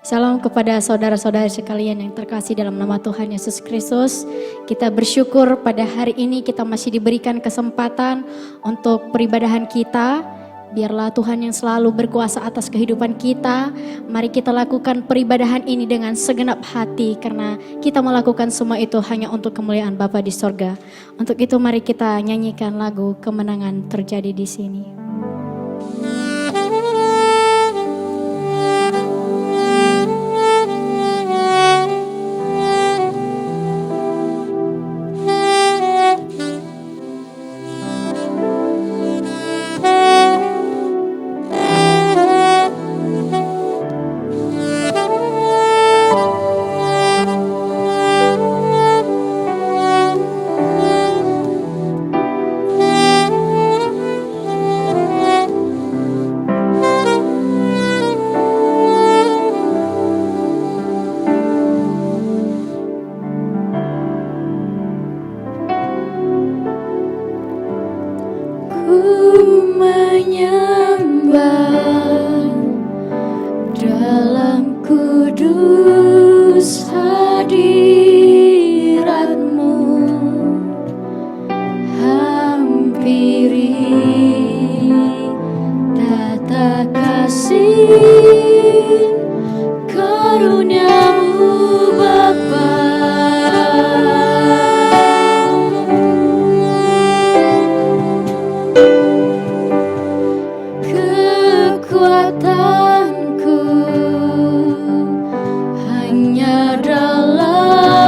Salam kepada saudara-saudara sekalian yang terkasih dalam nama Tuhan Yesus Kristus. Kita bersyukur pada hari ini kita masih diberikan kesempatan untuk peribadahan kita. Biarlah Tuhan yang selalu berkuasa atas kehidupan kita. Mari kita lakukan peribadahan ini dengan segenap hati, karena kita melakukan semua itu hanya untuk kemuliaan Bapa di sorga. Untuk itu mari kita nyanyikan lagu Kemenangan Terjadi di Sini. Hanya dalam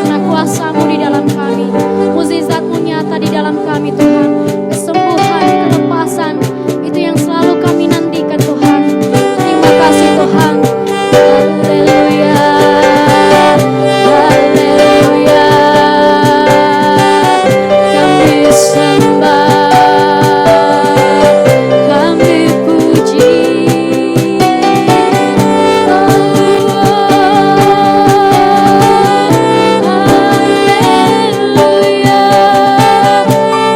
karena kuasa-Mu di dalam kami, mukjizat-Mu nyata di dalam kami Tuhan. Kesembuhan, kelepasan, itu yang selalu kami nantikan Tuhan. Terima kasih Tuhan. Haleluya, haleluya. Kami sembah, kami puji. Haleluya,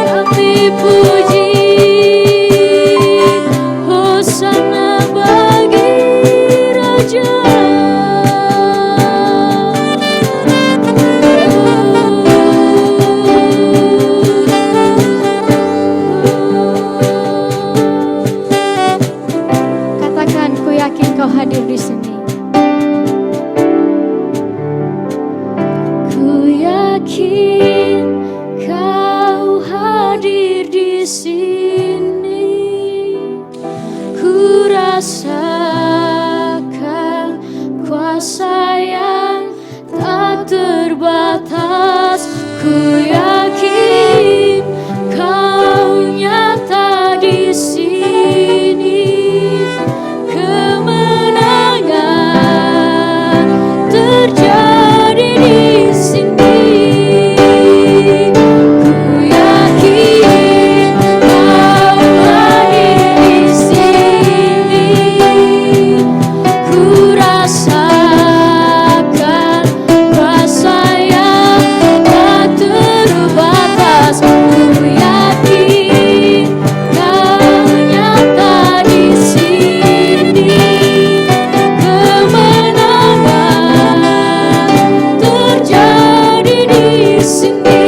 kami puji. Hosana bagi Raja. Katakan, ku yakin Kau hadir di sini. Ku yakin Kau hadir di sini. Ku rasakan kuasa yang tak terbatas. Ku yakin Kau nyata di sini. Kemenangan terjadi di sini. Ku yakin Kau hadir di sini. Ku rasakan kuasa yang tak terbatas. Ku yakin Kau nyata di sini. Kemenangan terjadi di sini.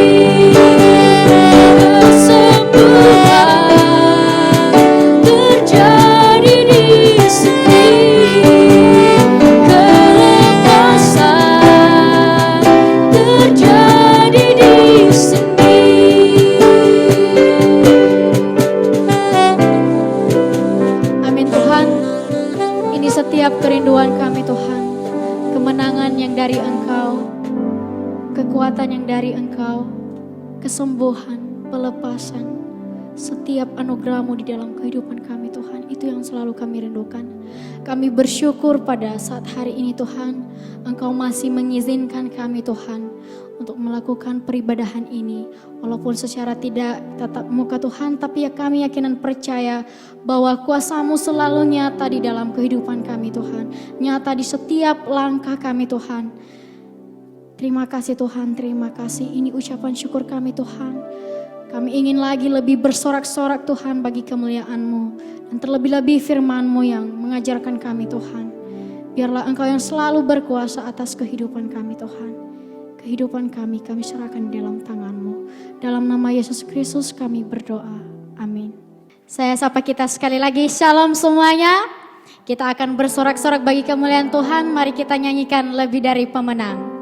Kesembuhan terjadi di sini. Kelepasan terjadi di sini. Amin Tuhan. Ini setiap kerinduan kami Tuhan. Kemenangan yang dari Engkau, kekuatan yang dari Engkau, kesembuhan, pelepasan, setiap anugerah-Mu di dalam kehidupan kami Tuhan. Itu yang selalu kami rindukan. Kami bersyukur pada saat hari ini Tuhan, Engkau masih mengizinkan kami Tuhan untuk melakukan peribadahan ini. Walaupun secara tidak tatap muka Tuhan, tapi ya kami yakin dan percaya bahwa kuasa-Mu selalu nyata di dalam kehidupan kami Tuhan. Nyata di setiap langkah kami Tuhan. Terima kasih Tuhan, terima kasih. Ini ucapan syukur kami Tuhan. Kami ingin lagi lebih bersorak-sorak Tuhan bagi kemuliaan-Mu. Dan terlebih-lebih firman-Mu yang mengajarkan kami Tuhan. Biarlah Engkau yang selalu berkuasa atas kehidupan kami Tuhan. Kehidupan kami serahkan di dalam tangan-Mu. Dalam nama Yesus Kristus kami berdoa. Amin. Saya sapa kita sekali lagi. Shalom semuanya. Kita akan bersorak-sorak bagi kemuliaan Tuhan. Mari kita nyanyikan lebih dari pemenang.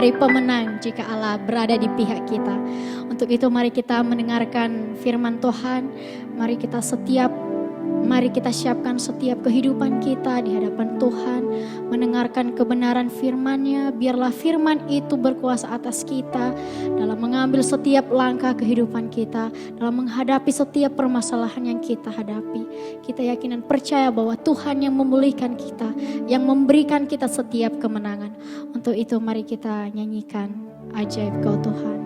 hari pemenang jika Allah berada di pihak kita. Untuk itu mari kita mendengarkan firman Tuhan. Mari kita siapkan setiap kehidupan kita di hadapan Tuhan, mendengarkan kebenaran firman-Nya. Biarlah firman itu berkuasa atas kita dalam mengambil setiap langkah kehidupan kita, dalam menghadapi setiap permasalahan yang kita hadapi. Kita yakin dan percaya bahwa Tuhan yang memulihkan kita, yang memberikan kita setiap kemenangan. Untuk itu mari kita nyanyikan Ajaib Kau Tuhan.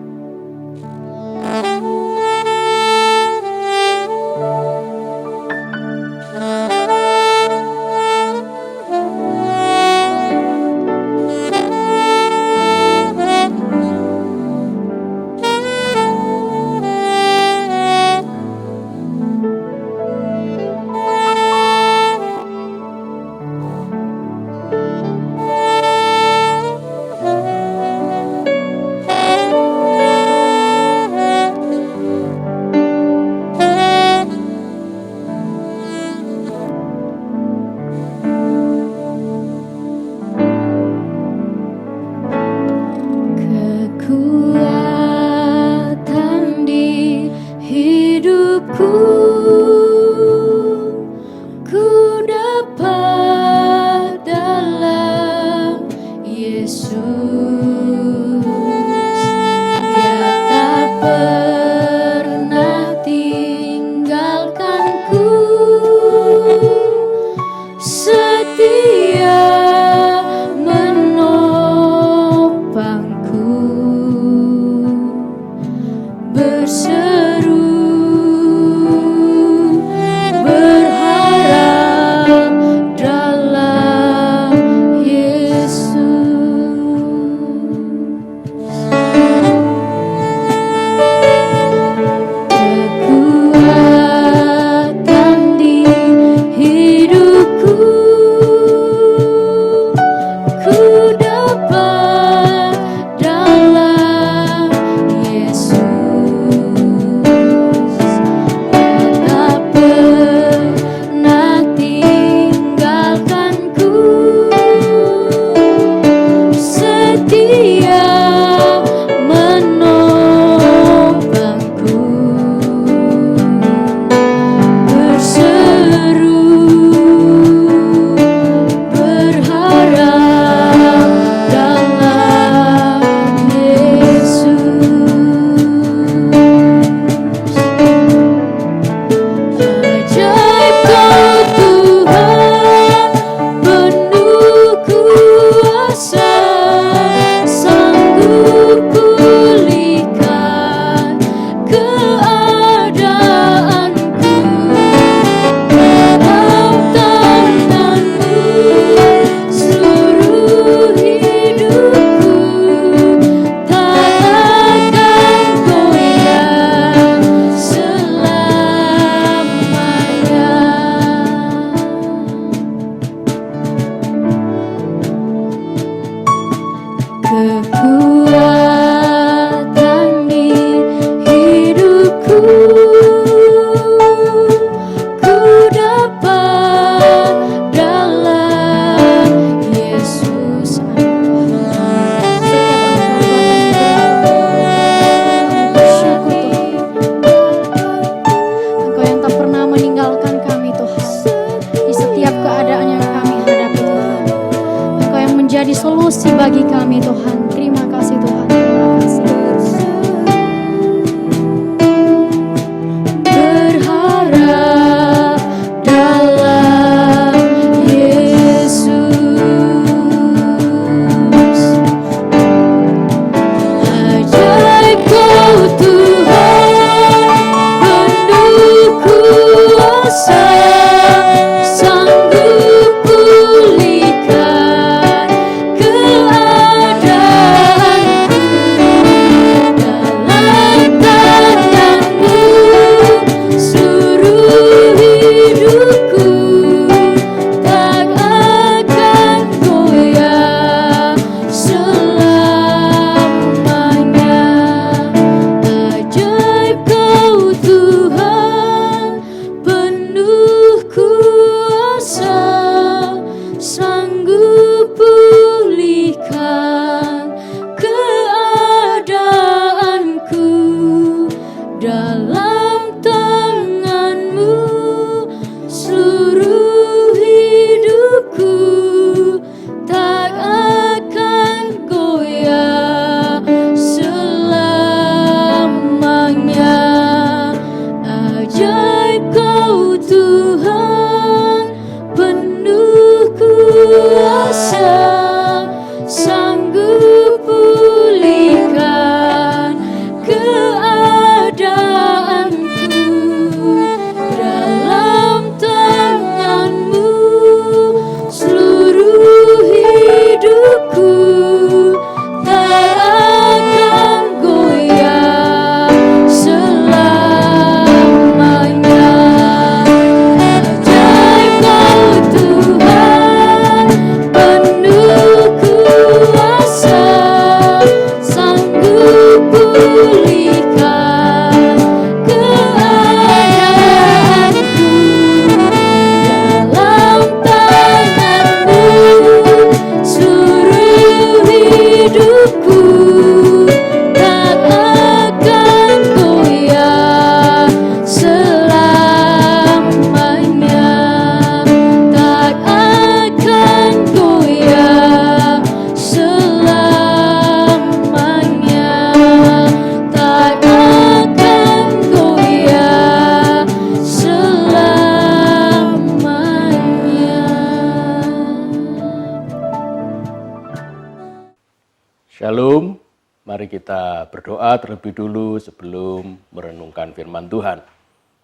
Mari kita berdoa terlebih dulu sebelum merenungkan firman Tuhan.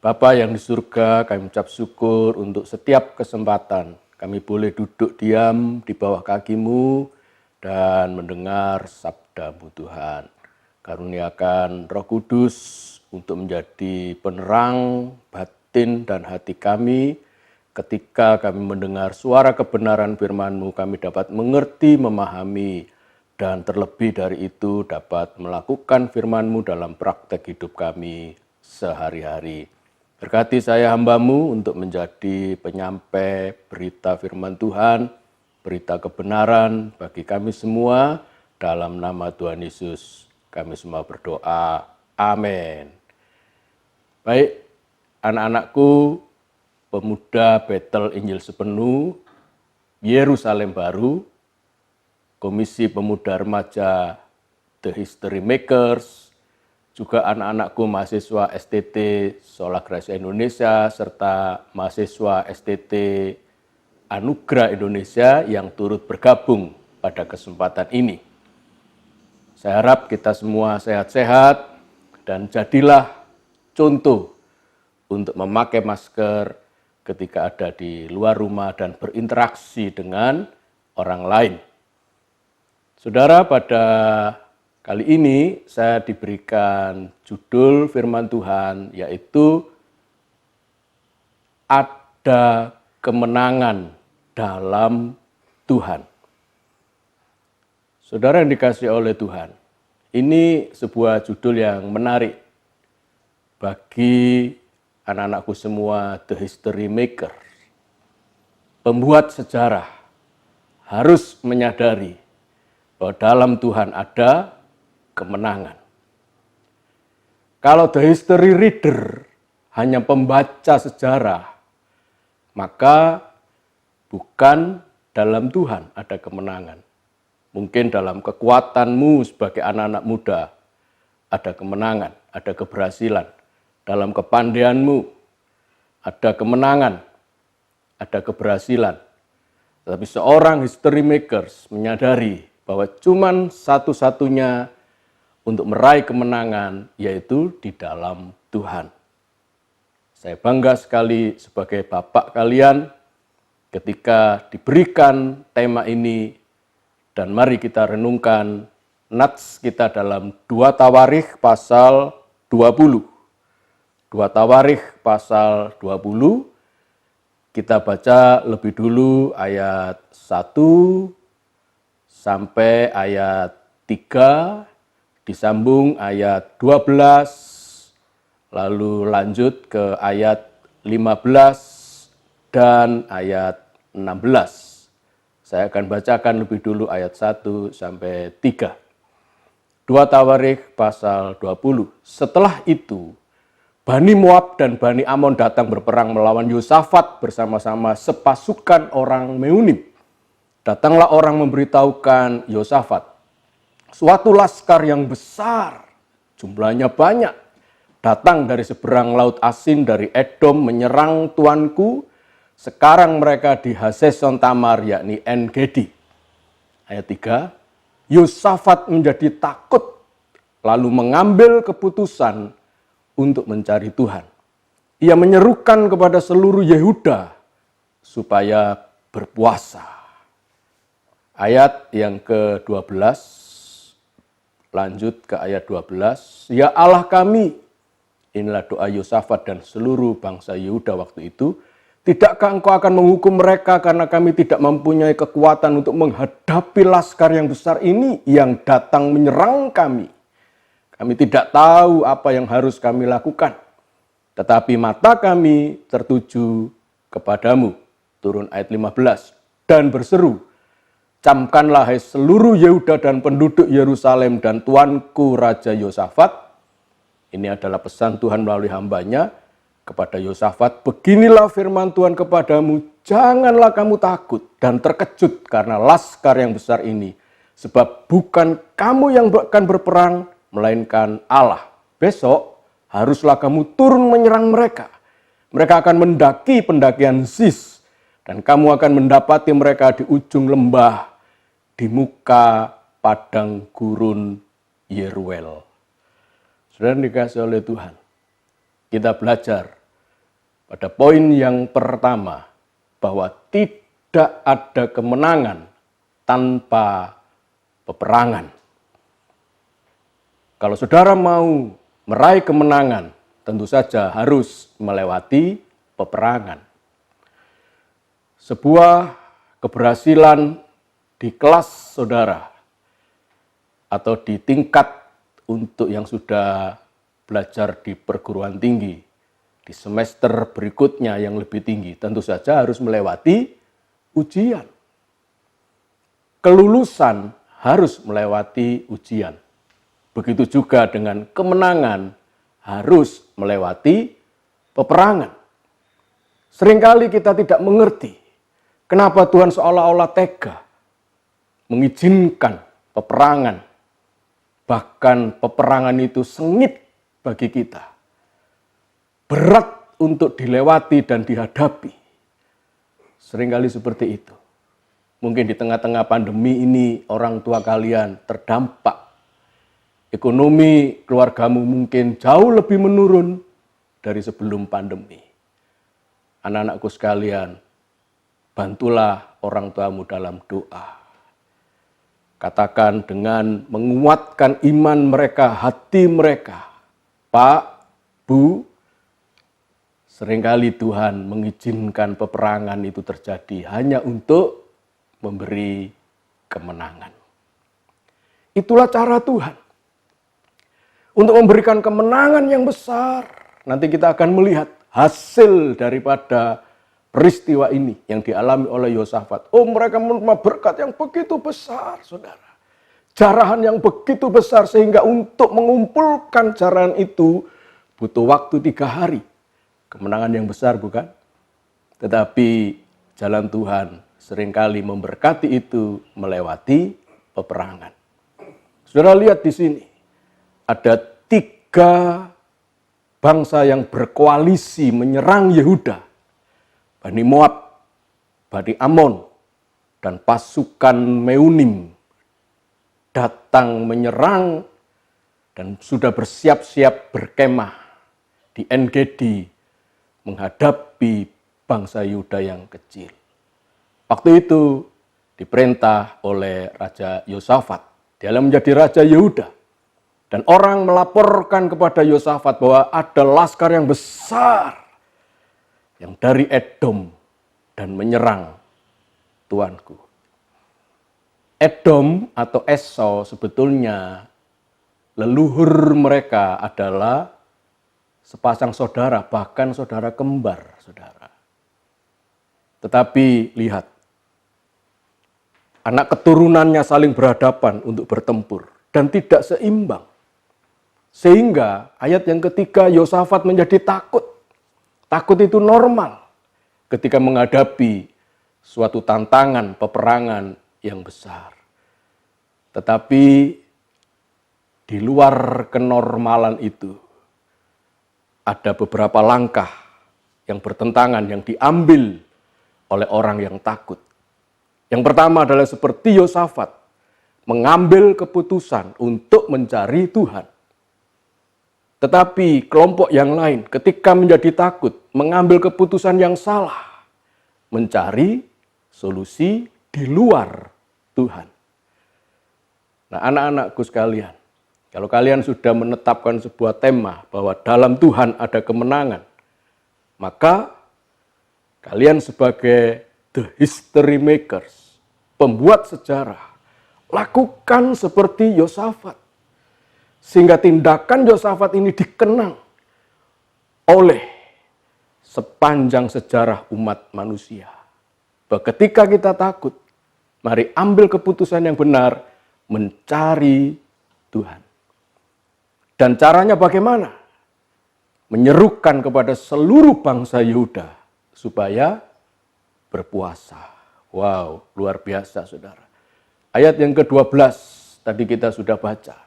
Bapa yang di surga, kami ucap syukur untuk setiap kesempatan kami boleh duduk diam di bawah kaki-Mu dan mendengar sabda-Mu Tuhan. Karuniakan Roh Kudus untuk menjadi penerang batin dan hati kami. Ketika kami mendengar suara kebenaran firman-Mu, kami dapat mengerti, memahami, dan terlebih dari itu dapat melakukan firman-Mu dalam praktek hidup kami sehari-hari. Berkati saya hamba-Mu untuk menjadi penyampai berita firman Tuhan, berita kebenaran bagi kami semua. Dalam nama Tuhan Yesus kami semua berdoa. Amin. Baik, anak-anakku, pemuda Betel Injil Sepenuh, Yerusalem Baru, Komisi Pemuda Remaja The History Makers, juga anak-anakku mahasiswa STT Sola Gracia Indonesia, serta mahasiswa STT Anugerah Indonesia yang turut bergabung pada kesempatan ini. Saya harap kita semua sehat-sehat dan jadilah contoh untuk memakai masker ketika ada di luar rumah dan berinteraksi dengan orang lain. Saudara, pada kali ini saya diberikan judul firman Tuhan, yaitu Ada Kemenangan dalam Tuhan. Saudara yang dikasihi oleh Tuhan, ini sebuah judul yang menarik bagi anak-anakku semua, The History Maker. Pembuat sejarah harus menyadari bahwa dalam Tuhan ada kemenangan. Kalau the history reader hanya pembaca sejarah, maka bukan dalam Tuhan ada kemenangan. Mungkin dalam kekuatanmu sebagai anak-anak muda ada kemenangan, ada keberhasilan. Dalam kepandaianmu ada kemenangan, ada keberhasilan. Tetapi seorang history makers menyadari bahwa cuman satu-satunya untuk meraih kemenangan, yaitu di dalam Tuhan. Saya bangga sekali sebagai bapak kalian ketika diberikan tema ini, dan mari kita renungkan nats kita dalam 2 Tawarikh pasal 20. 2 Tawarikh pasal 20, kita baca lebih dulu ayat 1 sampai ayat 3, disambung ayat 12, lalu lanjut ke ayat 15 dan ayat 16. Saya akan bacakan lebih dulu ayat 1 sampai 3. 2 Tawarikh pasal 20. Setelah itu, Bani Moab dan Bani Amon datang berperang melawan Yosafat bersama-sama sepasukan orang Meunim. Datanglah orang memberitahukan Yosafat, suatu laskar yang besar, jumlahnya banyak, datang dari seberang laut Asin dari Edom menyerang tuanku. Sekarang mereka di Haseson Tamar, yakni En-Gedi. Ayat 3, Yosafat menjadi takut, lalu mengambil keputusan untuk mencari Tuhan. Ia menyerukan kepada seluruh Yehuda supaya berpuasa. Ayat yang ke-12, lanjut ke ayat 12. Ya Allah kami, inilah doa Yosafat dan seluruh bangsa Yehuda waktu itu. Tidakkah engkau akan menghukum mereka karena kami tidak mempunyai kekuatan untuk menghadapi laskar yang besar ini yang datang menyerang kami. Kami tidak tahu apa yang harus kami lakukan. Tetapi mata kami tertuju kepadamu. Turun ayat 15. Dan berseru, camkanlah hai seluruh Yehuda dan penduduk Yerusalem dan tuanku Raja Yosafat. Ini adalah pesan Tuhan melalui hambanya kepada Yosafat. Beginilah firman Tuhan kepadamu, janganlah kamu takut dan terkejut karena laskar yang besar ini. Sebab bukan kamu yang akan berperang, melainkan Allah. Besok haruslah kamu turun menyerang mereka. Mereka akan mendaki pendakian Sis, dan kamu akan mendapati mereka di ujung lembah, di muka padang gurun Yeruel. Saudara dikasih oleh Tuhan, kita belajar pada poin yang pertama bahwa tidak ada kemenangan tanpa peperangan. Kalau saudara mau meraih kemenangan, tentu saja harus melewati peperangan. Sebuah keberhasilan di kelas saudara atau di tingkat untuk yang sudah belajar di perguruan tinggi, di semester berikutnya yang lebih tinggi, tentu saja harus melewati ujian. Kelulusan harus melewati ujian. Begitu juga dengan kemenangan harus melewati peperangan. Seringkali kita tidak mengerti kenapa Tuhan seolah-olah tega mengizinkan peperangan. Bahkan peperangan itu sengit bagi kita. Berat untuk dilewati dan dihadapi. Seringkali seperti itu. Mungkin di tengah-tengah pandemi ini orang tua kalian terdampak. Ekonomi keluargamu mungkin jauh lebih menurun dari sebelum pandemi. Anak-anakku sekalian, bantulah orang tuamu dalam doa. Katakan dengan menguatkan iman mereka, hati mereka. Pak, Bu, seringkali Tuhan mengizinkan peperangan itu terjadi hanya untuk memberi kemenangan. Itulah cara Tuhan. Untuk memberikan kemenangan yang besar. Nanti kita akan melihat hasil daripada peristiwa ini yang dialami oleh Yosafat. Oh, mereka menerima berkat yang begitu besar, saudara. Jarahan yang begitu besar sehingga untuk mengumpulkan jarahan itu butuh waktu 3 hari. Kemenangan yang besar bukan? Tetapi jalan Tuhan seringkali memberkati itu melewati peperangan. Saudara lihat di sini. Ada 3 bangsa yang berkoalisi menyerang Yehuda. Bani Moab, Bani Amon, dan pasukan Meunim datang menyerang dan sudah bersiap-siap berkemah di En-Gedi menghadapi bangsa Yehuda yang kecil. Waktu itu diperintah oleh Raja Yosafat. Dia menjadi Raja Yehuda. Dan orang melaporkan kepada Yosafat bahwa ada laskar yang besar yang dari Edom dan menyerang tuanku. Edom atau Esau sebetulnya leluhur mereka adalah sepasang saudara, bahkan saudara kembar, saudara. Tetapi lihat, anak keturunannya saling berhadapan untuk bertempur dan tidak seimbang. Sehingga ayat yang ketiga, Yosafat menjadi takut. Takut itu normal ketika menghadapi suatu tantangan, peperangan yang besar. Tetapi di luar kenormalan itu, ada beberapa langkah yang bertentangan, yang diambil oleh orang yang takut. Yang pertama adalah seperti Yosafat, mengambil keputusan untuk mencari Tuhan. Tetapi kelompok yang lain ketika menjadi takut, mengambil keputusan yang salah, mencari solusi di luar Tuhan. Nah, anak-anakku sekalian, kalau kalian sudah menetapkan sebuah tema bahwa dalam Tuhan ada kemenangan, maka kalian sebagai the history makers, pembuat sejarah, lakukan seperti Yosafat. Sehingga tindakan Yosafat ini dikenang oleh sepanjang sejarah umat manusia. Bahwa ketika kita takut, mari ambil keputusan yang benar, mencari Tuhan. Dan caranya bagaimana? Menyerukan kepada seluruh bangsa Yehuda supaya berpuasa. Wow, luar biasa saudara. Ayat yang ke-12 tadi kita sudah baca.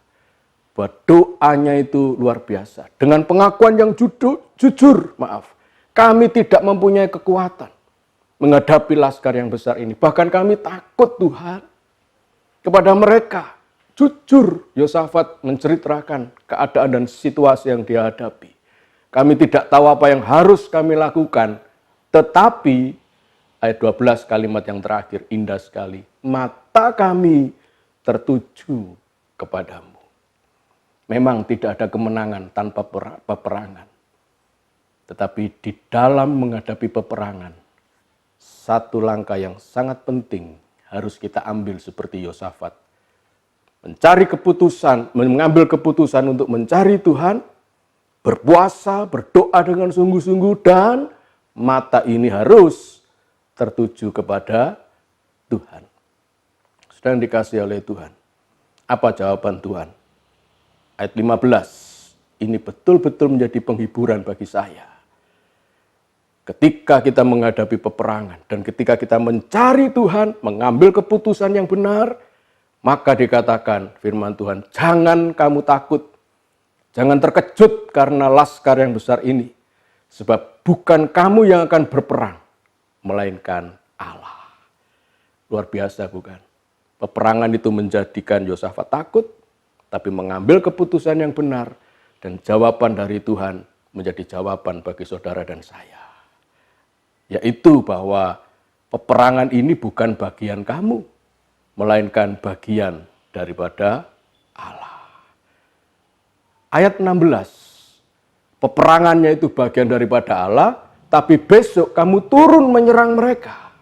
Bahwa doanya itu luar biasa. Dengan pengakuan yang jujur, kami tidak mempunyai kekuatan menghadapi laskar yang besar ini. Bahkan kami takut Tuhan kepada mereka. jujur Yosafat menceritakan keadaan dan situasi yang dia hadapi. Kami tidak tahu apa yang harus kami lakukan, tetapi ayat 12 kalimat yang terakhir indah sekali. Mata kami tertuju kepadamu. Memang tidak ada kemenangan tanpa peperangan. Tetapi di dalam menghadapi peperangan, satu langkah yang sangat penting harus kita ambil seperti Yosafat. Mengambil keputusan untuk mencari Tuhan, berpuasa, berdoa dengan sungguh-sungguh, dan mata ini harus tertuju kepada Tuhan. Sudah yang dikasihi oleh Tuhan. Apa jawaban Tuhan? Ayat 15, ini betul-betul menjadi penghiburan bagi saya. Ketika kita menghadapi peperangan dan ketika kita mencari Tuhan, mengambil keputusan yang benar, maka dikatakan firman Tuhan, jangan kamu takut, jangan terkejut karena laskar yang besar ini. Sebab bukan kamu yang akan berperang, melainkan Allah. Luar biasa bukan? Peperangan itu menjadikan Yosafat takut, tapi mengambil keputusan yang benar, dan jawaban dari Tuhan menjadi jawaban bagi saudara dan saya. Yaitu bahwa peperangan ini bukan bagian kamu, melainkan bagian daripada Allah. Ayat 16, peperangannya itu bagian daripada Allah, tapi besok kamu turun menyerang mereka.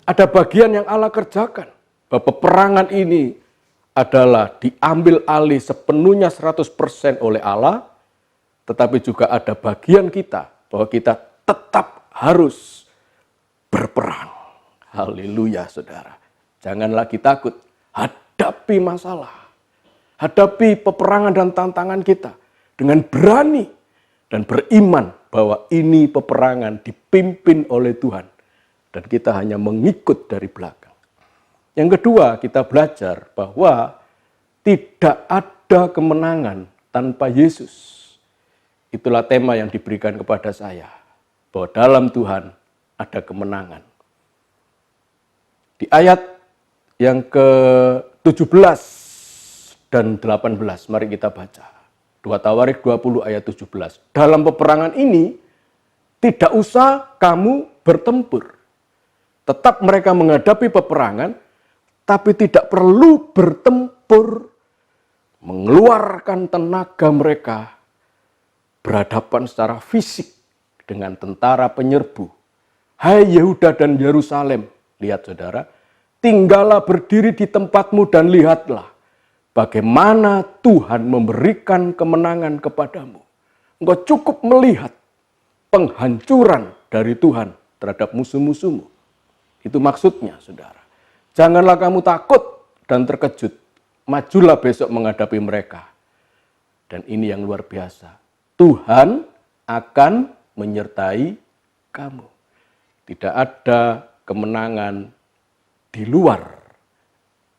Ada bagian yang Allah kerjakan, bahwa peperangan ini adalah diambil alih sepenuhnya 100% oleh Allah, tetapi juga ada bagian kita, bahwa kita tetap harus berperang. Haleluya saudara. Jangan lagi takut, hadapi masalah. Hadapi peperangan dan tantangan kita dengan berani dan beriman bahwa ini peperangan dipimpin oleh Tuhan. Dan kita hanya mengikut dari belakang. Yang kedua, kita belajar bahwa tidak ada kemenangan tanpa Yesus. Itulah tema yang diberikan kepada saya. Bahwa dalam Tuhan ada kemenangan. Di ayat yang ke-17 dan 18, mari kita baca. 2 Tawarik 20 ayat 17. Dalam peperangan ini, tidak usah kamu bertempur. Tetap mereka menghadapi peperangan, tapi tidak perlu bertempur, mengeluarkan tenaga mereka, berhadapan secara fisik dengan tentara penyerbu. Hai Yehuda dan Yerusalem, lihat saudara, tinggallah berdiri di tempatmu dan lihatlah bagaimana Tuhan memberikan kemenangan kepadamu. Engkau cukup melihat penghancuran dari Tuhan terhadap musuh-musuhmu. Itu maksudnya saudara. Janganlah kamu takut dan terkejut. Majulah besok menghadapi mereka. Dan ini yang luar biasa. Tuhan akan menyertai kamu. Tidak ada kemenangan di luar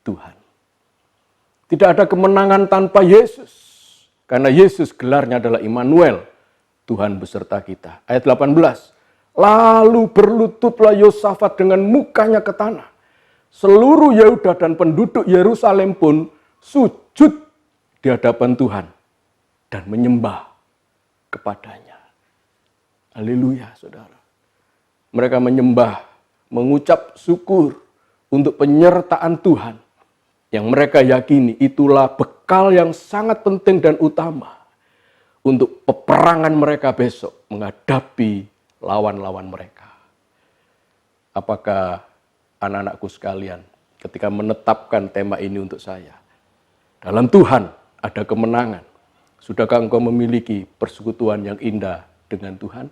Tuhan. Tidak ada kemenangan tanpa Yesus. Karena Yesus gelarnya adalah Immanuel, Tuhan beserta kita. Ayat 18. Lalu berlututlah Yosafat dengan mukanya ke tanah. Seluruh Yehuda dan penduduk Yerusalem pun sujud di hadapan Tuhan dan menyembah kepadanya. Haleluya, saudara. Mereka menyembah, mengucap syukur untuk penyertaan Tuhan. Yang mereka yakini itulah bekal yang sangat penting dan utama untuk peperangan mereka besok menghadapi lawan-lawan mereka. Apakah anak-anakku sekalian ketika menetapkan tema ini untuk saya? Dalam Tuhan ada kemenangan. Sudahkah engkau memiliki persekutuan yang indah dengan Tuhan?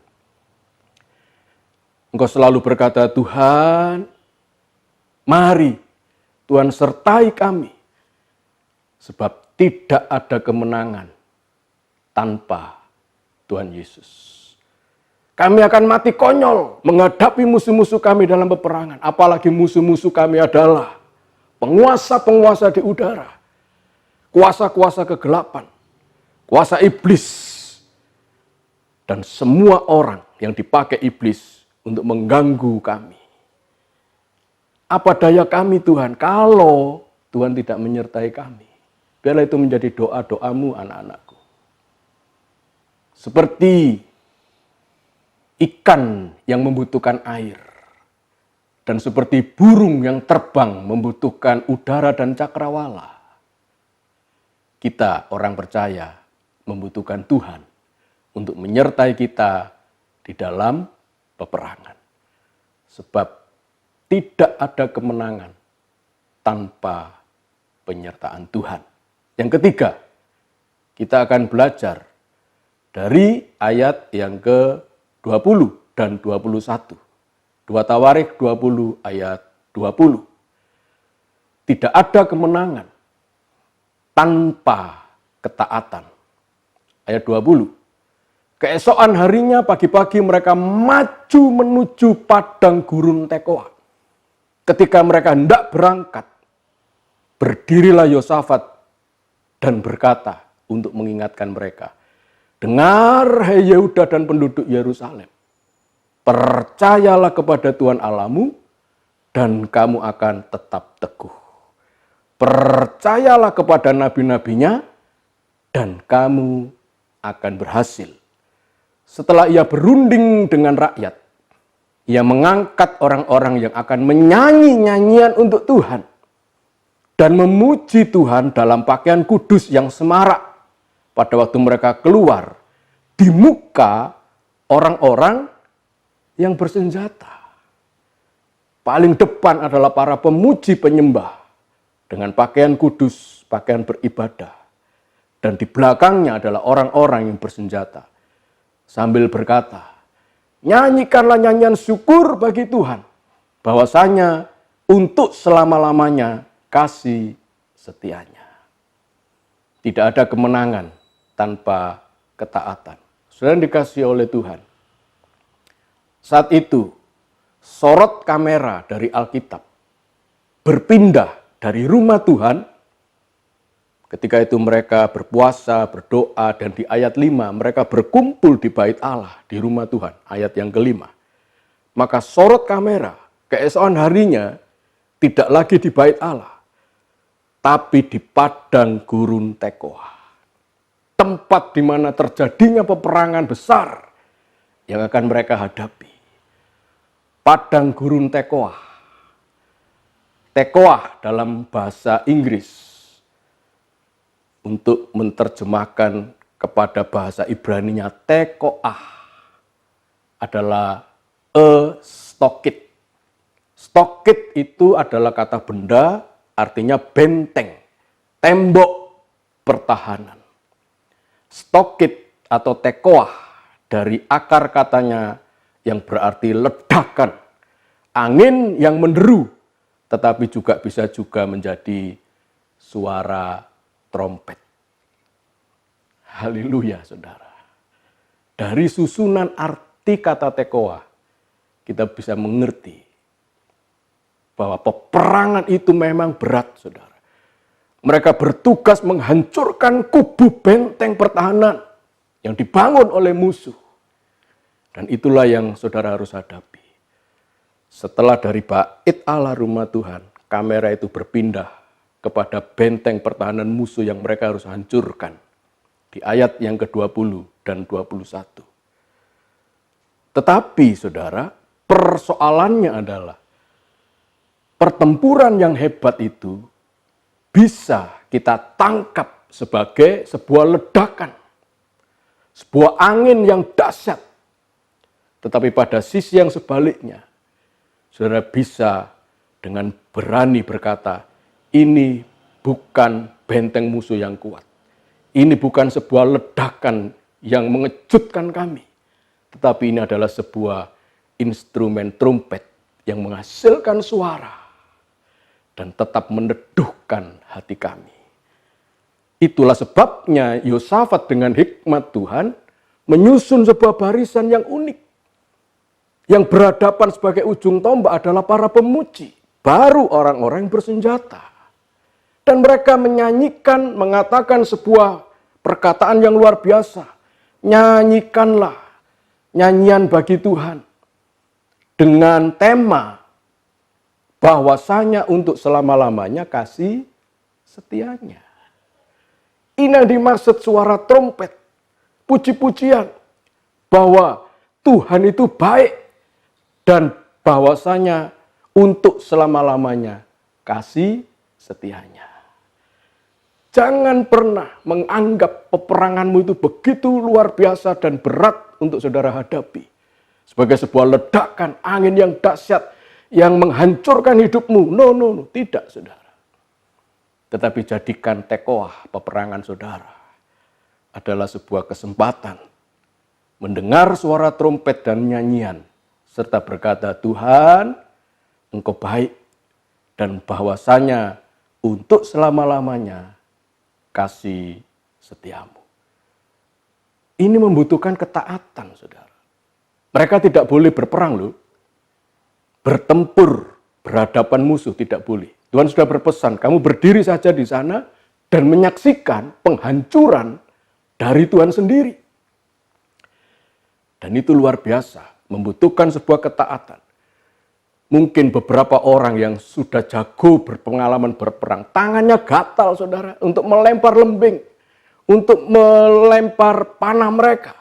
Engkau selalu berkata, Tuhan, mari Tuhan sertai kami. Sebab tidak ada kemenangan tanpa Tuhan Yesus. Kami akan mati konyol menghadapi musuh-musuh kami dalam peperangan. Apalagi musuh-musuh kami adalah penguasa-penguasa di udara. Kuasa-kuasa kegelapan. Kuasa iblis. Dan semua orang yang dipakai iblis untuk mengganggu kami. Apa daya kami Tuhan kalau Tuhan tidak menyertai kami. Biarlah itu menjadi doa-doamu anak-anakku. Seperti ikan yang membutuhkan air. Dan seperti burung yang terbang membutuhkan udara dan cakrawala. Kita orang percaya membutuhkan Tuhan untuk menyertai kita di dalam peperangan. Sebab tidak ada kemenangan tanpa penyertaan Tuhan. Yang ketiga, kita akan belajar dari ayat yang ke-20 dan 21. 2 Tawarikh 20 ayat 20. Tidak ada kemenangan tanpa ketaatan. Ayat 20. Keesokan harinya pagi-pagi mereka maju menuju padang gurun Tekoa. Ketika mereka hendak berangkat, berdirilah Yosafat dan berkata untuk mengingatkan mereka, "Dengar, hai Yehuda dan penduduk Yerusalem, percayalah kepada Tuhan Allahmu dan kamu akan tetap teguh. Percayalah kepada nabi-nabinya dan kamu akan berhasil." Setelah ia berunding dengan rakyat, ia mengangkat orang-orang yang akan menyanyi nyanyian untuk Tuhan dan memuji Tuhan dalam pakaian kudus yang semarak pada waktu mereka keluar di muka orang-orang yang bersenjata. Paling depan adalah para pemuji penyembah dengan pakaian kudus, pakaian beribadah. Dan di belakangnya adalah orang-orang yang bersenjata. Sambil berkata, "Nyanyikanlah nyanyian syukur bagi Tuhan, bahwasanya untuk selama-lamanya kasih setianya." Tidak ada kemenangan tanpa ketaatan. Saudara yang dikasihi oleh Tuhan. Saat itu, sorot kamera dari Alkitab berpindah dari rumah Tuhan. Ketika itu mereka berpuasa, berdoa, dan di ayat 5 mereka berkumpul di bait Allah, di rumah Tuhan. Ayat yang kelima. Maka sorot kamera keesokan harinya tidak lagi di bait Allah, tapi di padang gurun Tekoa. Tempat di mana terjadinya peperangan besar yang akan mereka hadapi. Padang gurun Tekoa. Tekoa dalam bahasa Inggris untuk menerjemahkan kepada bahasa Ibraninya Tekoah adalah stokit. Stokit itu adalah kata benda, artinya benteng, tembok pertahanan. Stokit atau tekoah dari akar katanya yang berarti ledakan, angin yang menderu, tetapi juga bisa juga menjadi suara trompet. Haleluya, saudara. Dari susunan arti kata tekoa, kita bisa mengerti bahwa peperangan itu memang berat, saudara. Mereka bertugas menghancurkan kubu benteng pertahanan yang dibangun oleh musuh. Dan itulah yang saudara harus hadapi. Setelah dari bait Allah rumah Tuhan, kamera itu berpindah kepada benteng pertahanan musuh yang mereka harus hancurkan. Di ayat yang ke-20 dan 21. Tetapi saudara, persoalannya adalah pertempuran yang hebat itu bisa kita tangkap sebagai sebuah ledakan. Sebuah angin yang dahsyat. Tetapi pada sisi yang sebaliknya, saudara bisa dengan berani berkata, ini bukan benteng musuh yang kuat. Ini bukan sebuah ledakan yang mengejutkan kami. Tetapi ini adalah sebuah instrumen trompet yang menghasilkan suara dan tetap meneduhkan hati kami. Itulah sebabnya Yosafat dengan hikmat Tuhan menyusun sebuah barisan yang unik. Yang berhadapan sebagai ujung tombak adalah para pemuji, baru orang-orang yang bersenjata. Dan mereka menyanyikan, mengatakan sebuah perkataan yang luar biasa. Nyanyikanlah nyanyian bagi Tuhan. Dengan tema bahwasanya untuk selama-lamanya kasih setianya. Ini yang dimaksud suara trompet, puji-pujian, bahwa Tuhan itu baik dan bahwasanya untuk selama-lamanya kasih setianya. Jangan pernah menganggap peperanganmu itu begitu luar biasa dan berat untuk saudara hadapi. Sebagai sebuah ledakan angin yang dahsyat yang menghancurkan hidupmu. No, tidak saudara. Tetapi jadikan tekoah peperangan saudara adalah sebuah kesempatan mendengar suara trompet dan nyanyian serta berkata, Tuhan, Engkau baik dan bahwasanya untuk selama-lamanya kasih setiamu. Ini membutuhkan ketaatan, saudara. Mereka tidak boleh berperang loh. Bertempur, berhadapan musuh tidak boleh. Tuhan sudah berpesan, kamu berdiri saja di sana dan menyaksikan penghancuran dari Tuhan sendiri. Dan itu luar biasa, membutuhkan sebuah ketaatan. Mungkin beberapa orang yang sudah jago berpengalaman berperang, tangannya gatal saudara, untuk melempar lembing, untuk melempar panah mereka.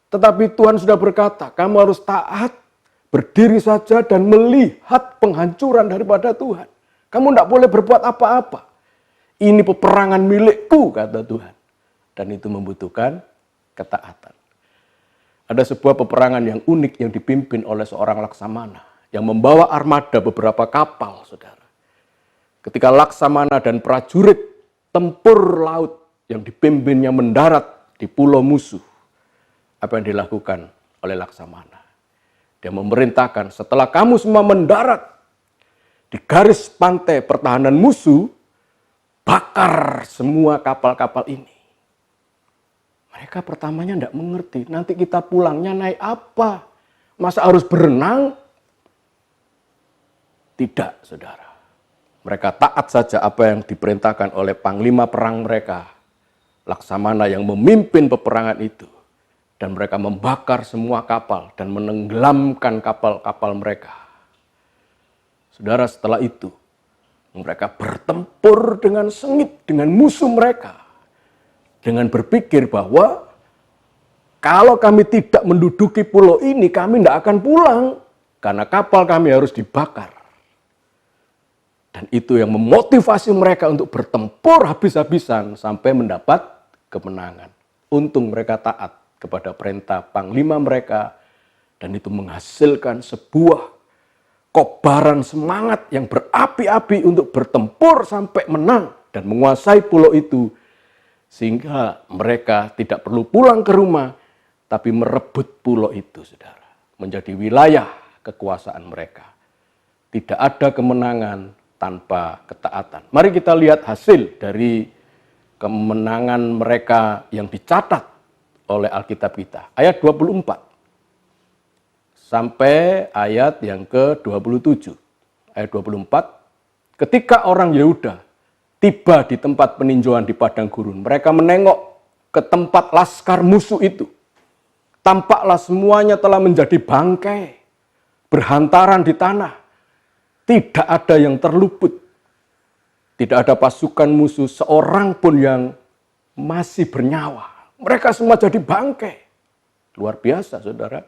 Tetapi Tuhan sudah berkata, kamu harus taat, berdiri saja dan melihat penghancuran daripada Tuhan. Kamu tidak boleh berbuat apa-apa. Ini peperangan milikku, kata Tuhan. Dan itu membutuhkan ketaatan. Ada sebuah peperangan yang unik yang dipimpin oleh seorang laksamana yang membawa armada beberapa kapal, saudara. Ketika laksamana dan prajurit tempur laut yang dipimpinnya mendarat di pulau musuh, apa yang dilakukan oleh laksamana? Dia memerintahkan setelah kamu semua mendarat di garis pantai pertahanan musuh, bakar semua kapal-kapal ini. Mereka pertamanya tidak mengerti, nanti kita pulangnya naik apa? Masa harus berenang? Tidak, saudara. Mereka taat saja apa yang diperintahkan oleh panglima perang mereka, Laksamana yang memimpin peperangan itu. Dan mereka membakar semua kapal dan menenggelamkan kapal-kapal mereka. Saudara, setelah itu, mereka bertempur dengan sengit dengan musuh mereka. Dengan berpikir bahwa kalau kami tidak menduduki pulau ini, kami tidak akan pulang. Karena kapal kami harus dibakar. Dan itu yang memotivasi mereka untuk bertempur habis-habisan sampai mendapat kemenangan. Untung mereka taat kepada perintah panglima mereka. Dan itu menghasilkan sebuah kobaran semangat yang berapi-api untuk bertempur sampai menang dan menguasai pulau itu. Sehingga mereka tidak perlu pulang ke rumah, tapi merebut pulau itu, saudara. Menjadi wilayah kekuasaan mereka. Tidak ada kemenangan tanpa ketaatan. Mari kita lihat hasil dari kemenangan mereka yang dicatat oleh Alkitab kita. Ayat 24 sampai ayat yang ke-27. Ayat 24, ketika orang Yehuda tiba di tempat peninjauan di padang gurun, mereka menengok ke tempat laskar musuh itu. Tampaklah semuanya telah menjadi bangkai, berhantaran di tanah. Tidak ada yang terluput. Tidak ada pasukan musuh seorang pun yang masih bernyawa. Mereka semua jadi bangkai. Luar biasa, saudara.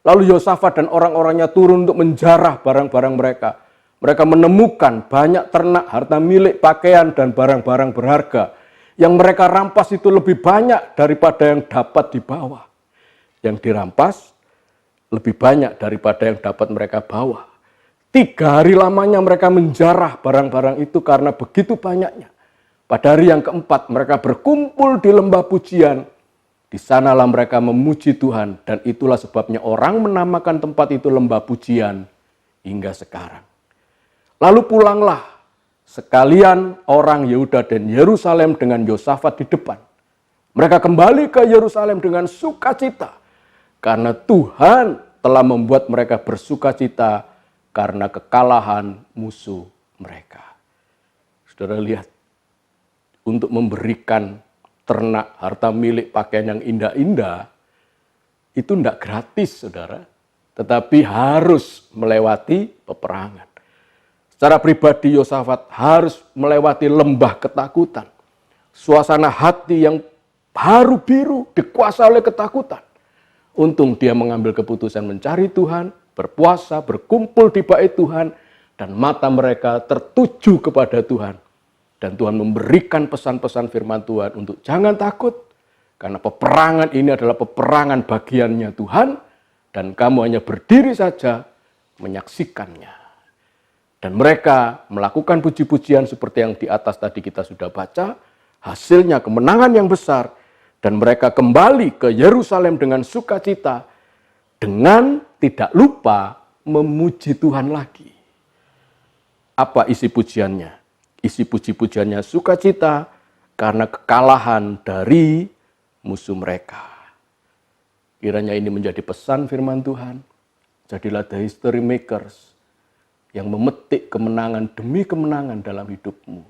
Lalu Yosafat dan orang-orangnya turun untuk menjarah barang-barang mereka. Mereka menemukan banyak ternak, harta milik, pakaian, dan barang-barang berharga. Yang mereka rampas itu lebih banyak daripada yang dapat dibawa. Yang dirampas lebih banyak daripada yang dapat mereka bawa. 3 hari lamanya mereka menjarah barang-barang itu karena begitu banyaknya. Pada hari yang keempat mereka berkumpul di lembah pujian. Di sanalah mereka memuji Tuhan dan itulah sebabnya orang menamakan tempat itu lembah pujian hingga sekarang. Lalu pulanglah sekalian orang Yehuda dan Yerusalem dengan Yosafat di depan. Mereka kembali ke Yerusalem dengan sukacita karena Tuhan telah membuat mereka bersukacita karena kekalahan musuh mereka. Saudara lihat, untuk memberikan ternak, harta milik, pakaian yang indah-indah, itu tidak gratis, saudara. Tetapi harus melewati peperangan. Secara pribadi Yosafat harus melewati lembah ketakutan. Suasana hati yang haru biru dikuasai oleh ketakutan. Untung dia mengambil keputusan mencari Tuhan, berpuasa, berkumpul di bait Tuhan, dan mata mereka tertuju kepada Tuhan. Dan Tuhan memberikan pesan-pesan firman Tuhan untuk jangan takut, karena peperangan ini adalah peperangan bagiannya Tuhan, dan kamu hanya berdiri saja menyaksikannya. Dan mereka melakukan puji-pujian seperti yang di atas tadi kita sudah baca, hasilnya kemenangan yang besar, dan mereka kembali ke Yerusalem dengan sukacita, dengan tidak lupa memuji Tuhan lagi. Apa isi pujiannya? Isi puji-pujiannya sukacita karena kekalahan dari musuh mereka. Kiranya ini menjadi pesan firman Tuhan. Jadilah the history makers yang memetik kemenangan demi kemenangan dalam hidupmu.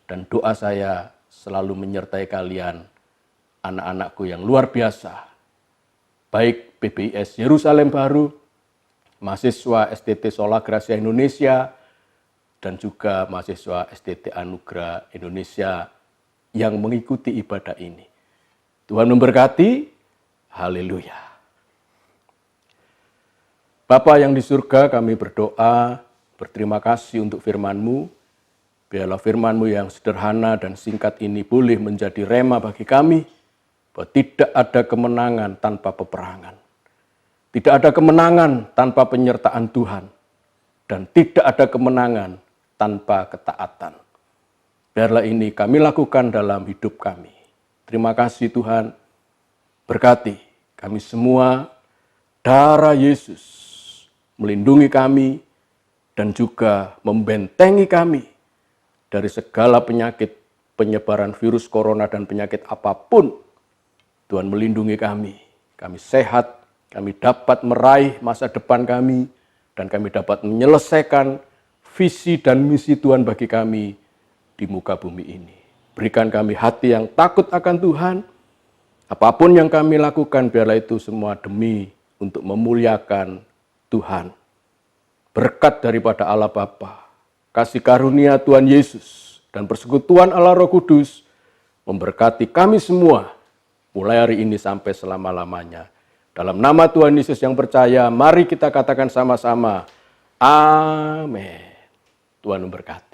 Dan doa saya selalu menyertai kalian, anak-anakku yang luar biasa. Baik PBIS Yerusalem Baru, mahasiswa STT Sola Gracia Indonesia, dan juga mahasiswa STT Anugerah Indonesia yang mengikuti ibadah ini. Tuhan memberkati, haleluya. Bapa yang di surga, kami berdoa, berterima kasih untuk firman-Mu. Biarlah firman-Mu yang sederhana dan singkat ini boleh menjadi rema bagi kami, bahwa tidak ada kemenangan tanpa peperangan. Tidak ada kemenangan tanpa penyertaan Tuhan. Dan tidak ada kemenangan tanpa ketaatan. Biarlah ini kami lakukan dalam hidup kami. Terima kasih Tuhan, berkati kami semua, darah Yesus melindungi kami dan juga membentengi kami dari segala penyakit, penyebaran virus corona dan penyakit apapun. Tuhan melindungi kami sehat, kami dapat meraih masa depan kami, dan kami dapat menyelesaikan visi dan misi Tuhan bagi kami di muka bumi ini. Berikan kami hati yang takut akan Tuhan. Apapun yang kami lakukan, biarlah itu semua demi untuk memuliakan Tuhan. Berkat daripada Allah Bapa, kasih karunia Tuhan Yesus, dan persekutuan Allah Roh Kudus memberkati kami semua, mulai hari ini sampai selama-lamanya. Dalam nama Tuhan Yesus yang percaya, mari kita katakan sama-sama, amin. Tuhan memberkati.